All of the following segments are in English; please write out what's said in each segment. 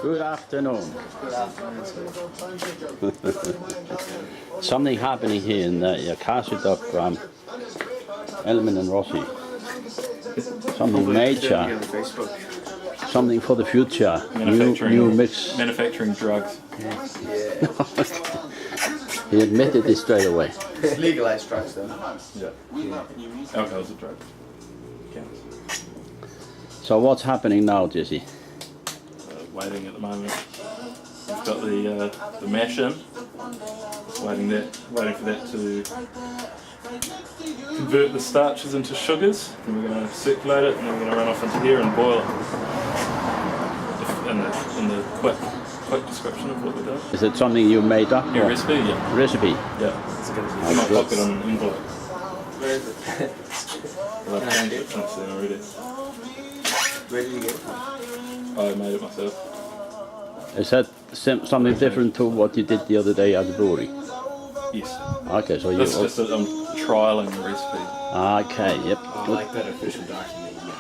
Good afternoon. Good afternoon, sir. Something happening here in the castle of Elman and Rossi. Something major. Something for the future. New mix. Manufacturing drugs. Yeah. He admitted it straight away. It's legalized drugs, though. Yeah. Alcohol's a drug. Counts. So what's happening now, Jesse? Waiting at the moment. We've got the mash in. Waiting for that to convert the starches into sugars. And we're going to circulate it, and then we're going to run off into here and boil it. In the quick description of what we're doing. Is it something you made up? Yeah, recipe. Yeah. Recipe. Yeah. It's in my pocket on an envelope. Where is it? Well, I've changed it since then already. Where did you get it from? I made it myself. Is that something different to what you did the other day at the brewery? Yes. Okay, so This is just that I'm trialling the recipe. Okay, yep. I like that official document you got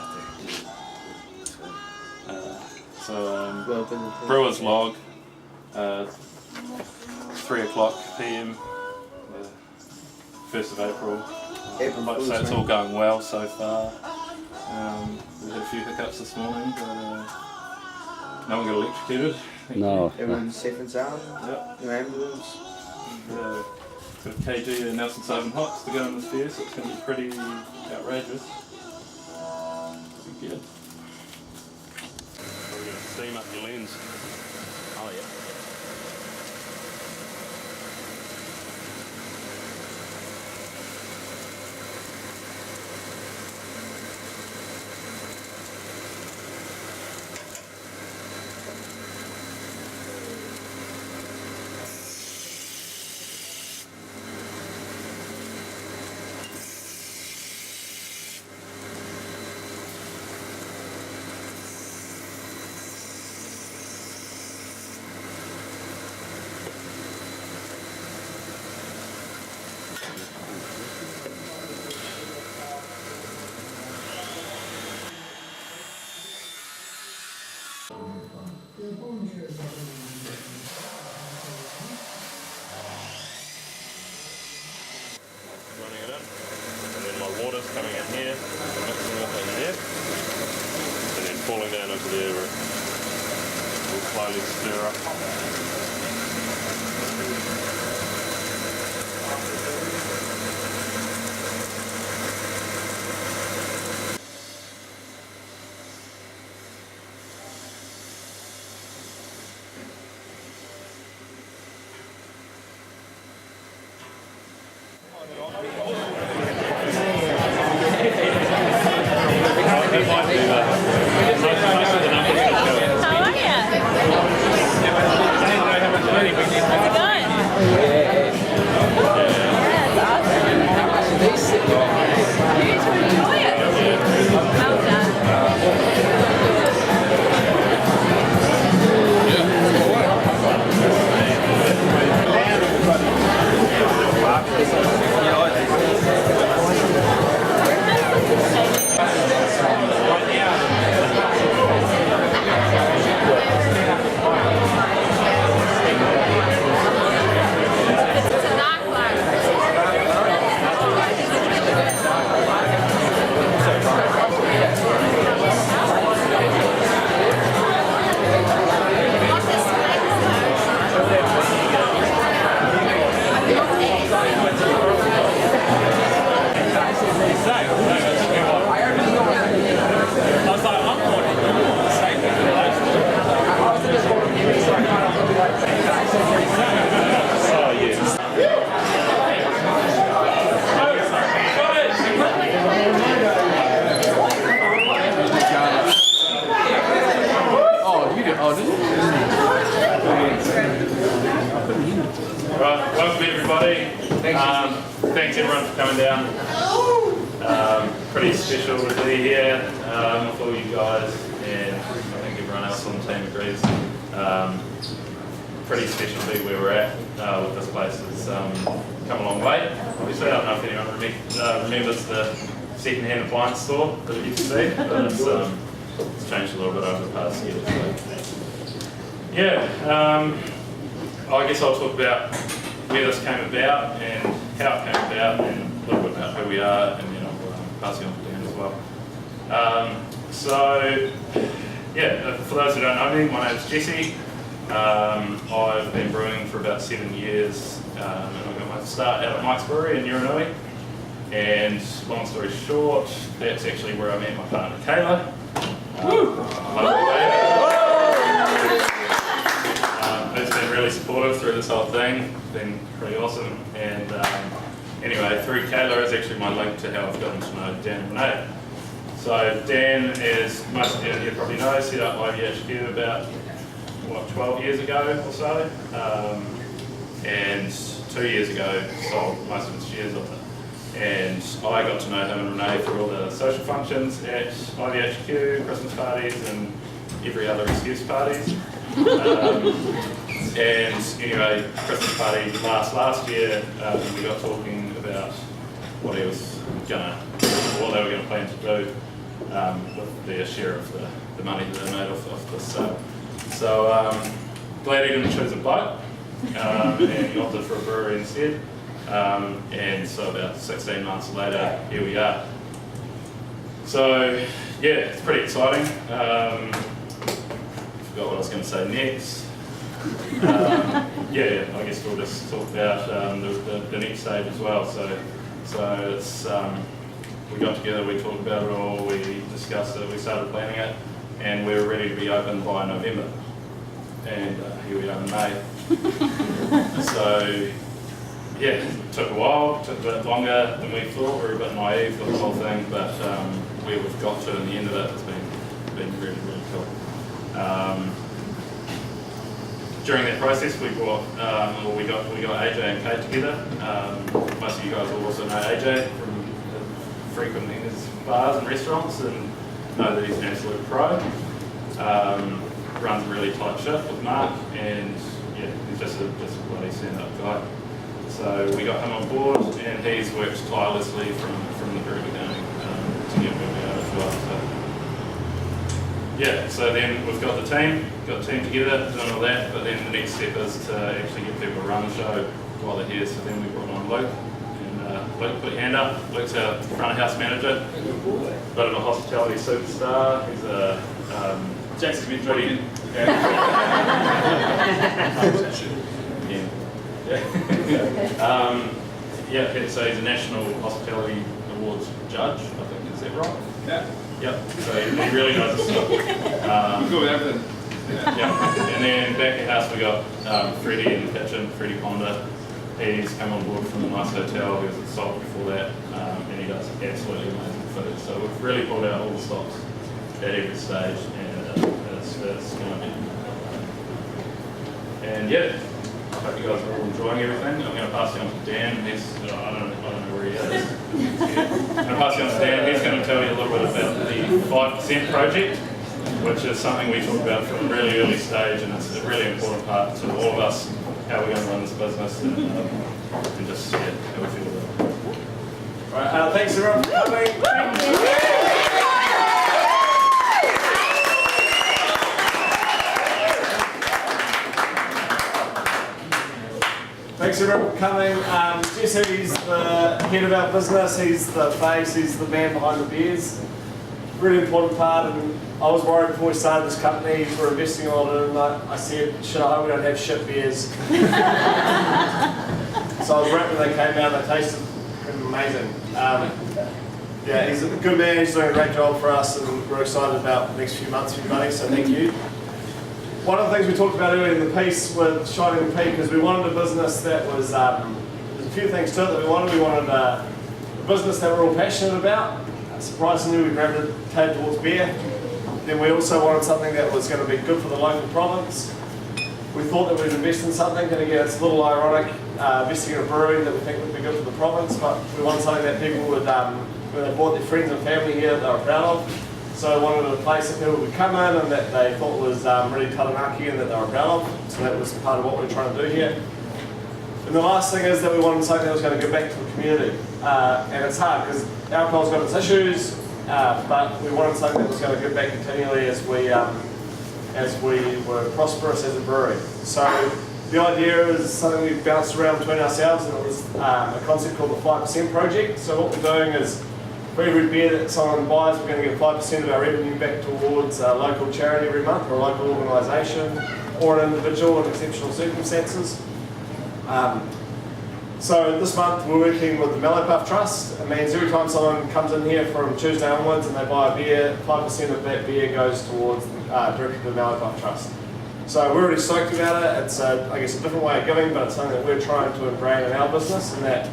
there. Brewer's log, 3 o'clock PM, 1st of April. Like I say, it's all going well so far. We had a few hiccups this morning, but no one got electrocuted. No. Everyone's safe and sound? Yep. No ambulance? Got a kg of Nelson Saban hops to go in this beer, so it's going to be pretty outrageous. It'll be good. We're going to steam up your lens. Oh, yeah. Running it in, and then my water's coming in here, mixing with it in there, and then falling down over there where it will slowly stir up. Right, welcome everybody. Thanks everyone for coming down. Pretty special to be here with all you guys, and I think everyone else on the team agrees. Pretty special to be where we're at with this place. It's come a long way. Obviously, I don't know if anyone remembers the second-hand appliance store that it used to be, but it's it's changed a little bit over the past year. So. Yeah, I guess I'll talk about where this came about and how it came about and a little bit about who we are, and then I'll pass it on to Dan as well. So, yeah, for those who don't know me, my name's Jesse. I've been brewing for about 7 years, and I got my start out at Mike's Brewery in Uranui. And long story short, that's actually where I met my partner Kayla. Who's been really supportive through this whole thing, been pretty awesome. And anyway, through Kayla is actually my link to how I've gotten to know Dan and Renee. So Dan, as most of you here probably know, set up IVHQ about, 12 years ago or so. And 2 years ago, sold most of his shares of it. And I got to know him and Renee through all the social functions at IVHQ, Christmas parties and every other excuse parties. And anyway, Christmas party last year, we got talking about what they were going to plan to do with their share of the money that they made off this sale. So glad he didn't choose a boat, and he opted for a brewery instead. And so about 16 months later, here we are. So yeah, it's pretty exciting. Forgot what I was going to say next. Yeah, I guess we'll just talk about the next stage as well. So it's we got together, we talked about it all, we discussed it, we started planning it, and we were ready to be open by November. And here we are in May. So yeah, it took a while, took a bit longer than we thought. We were a bit naive for the whole thing, but where we've got to in the end of it has been really, really cool. During that process, we got AJ and Kate together. Most of you guys will also know AJ from frequenting his bars and restaurants and know that he's an absolute pro. Runs a really tight ship with Mark, and yeah, he's just a bloody stand-up guy. So we got him on board, and he's worked tirelessly from the very beginning to get where we are as well. So yeah, so then we've got the team together, doing all that, but then the next step is to actually get people to run the show while they're here. So then we brought on Luke, and Luke, put your hand up. Luke's our front of house manager, bit of a hospitality superstar. He's a Jason's been drinking. Yeah, so he's a National Hospitality Awards judge, I think, is that right? Yeah. Yep, so he really knows his stuff. Good with everything. Yeah, and then back at house we got Freddie in the kitchen, Freddie Ponder. He's come on board from the Nice Hotel, he was at Salt before that, and he does absolutely amazing food. So we've really pulled out all the stops at every stage, and it's going to be. And yeah, I hope you guys are all enjoying everything. I'm going to pass you on to Dan. I don't know where he is. I'm going to pass you on to Dan. He's going to tell you a little bit about the 5% project, which is something we talked about from a really early stage, and it's a really important part to all of us, how we're going to run this business, and just how we feel about it. All right, thanks everyone for coming. Thanks everyone for coming. Jesse's the head of our business, he's the face, he's the man behind the beers. Really important part, and I was worried before we started this company, we're investing a lot in it, I said, shit, I hope we don't have shit beers. So I was wrapped when they came out, they tasted amazing. Yeah, he's a good man, he's doing a great job for us, and we're excited about the next few months, everybody, so thank you. One of the things we talked about earlier in the piece with Shining Peak is we wanted a business that was, there's a few things to it that we wanted. We wanted a business that we're all passionate about. Surprisingly, we gravitated towards beer. Then we also wanted something that was going to be good for the local province. We thought that we'd invest in something, and again, it's a little ironic, investing in a brewery that we think would be good for the province, but we wanted something that people would, when they brought their friends and family here, they were proud of. So we wanted a place that people would come in and that they thought was really taranaki and that they were proud of. So that was part of what we were trying to do here. And the last thing is that we wanted something that was going to give back to the community. And it's hard because alcohol's got its issues, but we wanted something that was going to give back continually as we were prosperous as a brewery. So the idea is something we've bounced around between ourselves, and it was a concept called the 5% Project. So what we're doing is, for every beer that someone buys, we're going to give 5% of our revenue back towards a local charity every month, or a local organisation, or an individual in exceptional circumstances. So this month we're working with the Mallow Puff Trust. It means every time someone comes in here from Tuesday onwards and they buy a beer, 5% of that beer goes towards directly to the Mallow Puff Trust. So we're really stoked about it. It's I guess a different way of giving, but it's something that we're trying to ingrain in our business, and that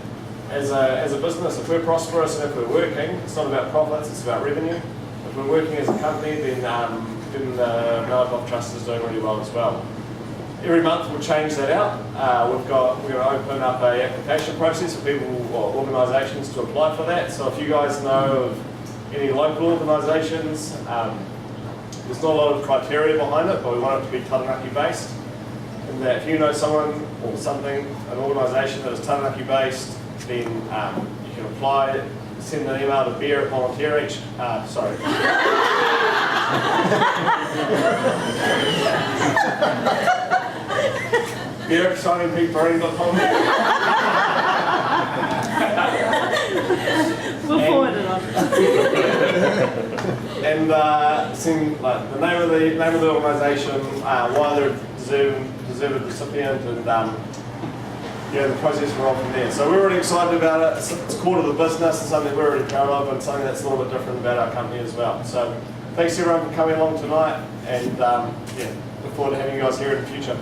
as a business, if we're prosperous and if we're working, it's not about profits, it's about revenue. If we're working as a company, then the Mallow Puff Trust is doing really well as well. Every month we'll change that out. We're going to open up an application process for people or organisations to apply for that. So if you guys know of any local organisations, there's not a lot of criteria behind it, but we want it to be Taranaki based. And that if you know someone or something, an organisation that is Taranaki based, then you can apply, send an email to beer@volunteer. Sorry. beer@shiningpeakbrewing.com. We'll forward it on. And send like the name of the organisation, why they're deserved recipient, and the process we're on from there. So we're really excited about it. It's core to the business. It's something we're really proud of, and something that's a little bit different about our company as well. So thanks everyone for coming along tonight, and look forward to having you guys here in the future.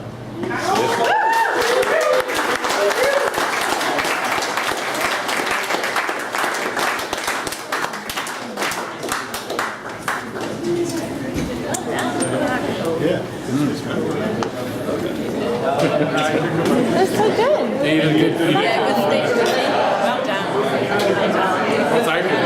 That's so good. Even good. Yeah, good steak. Well done. It's open.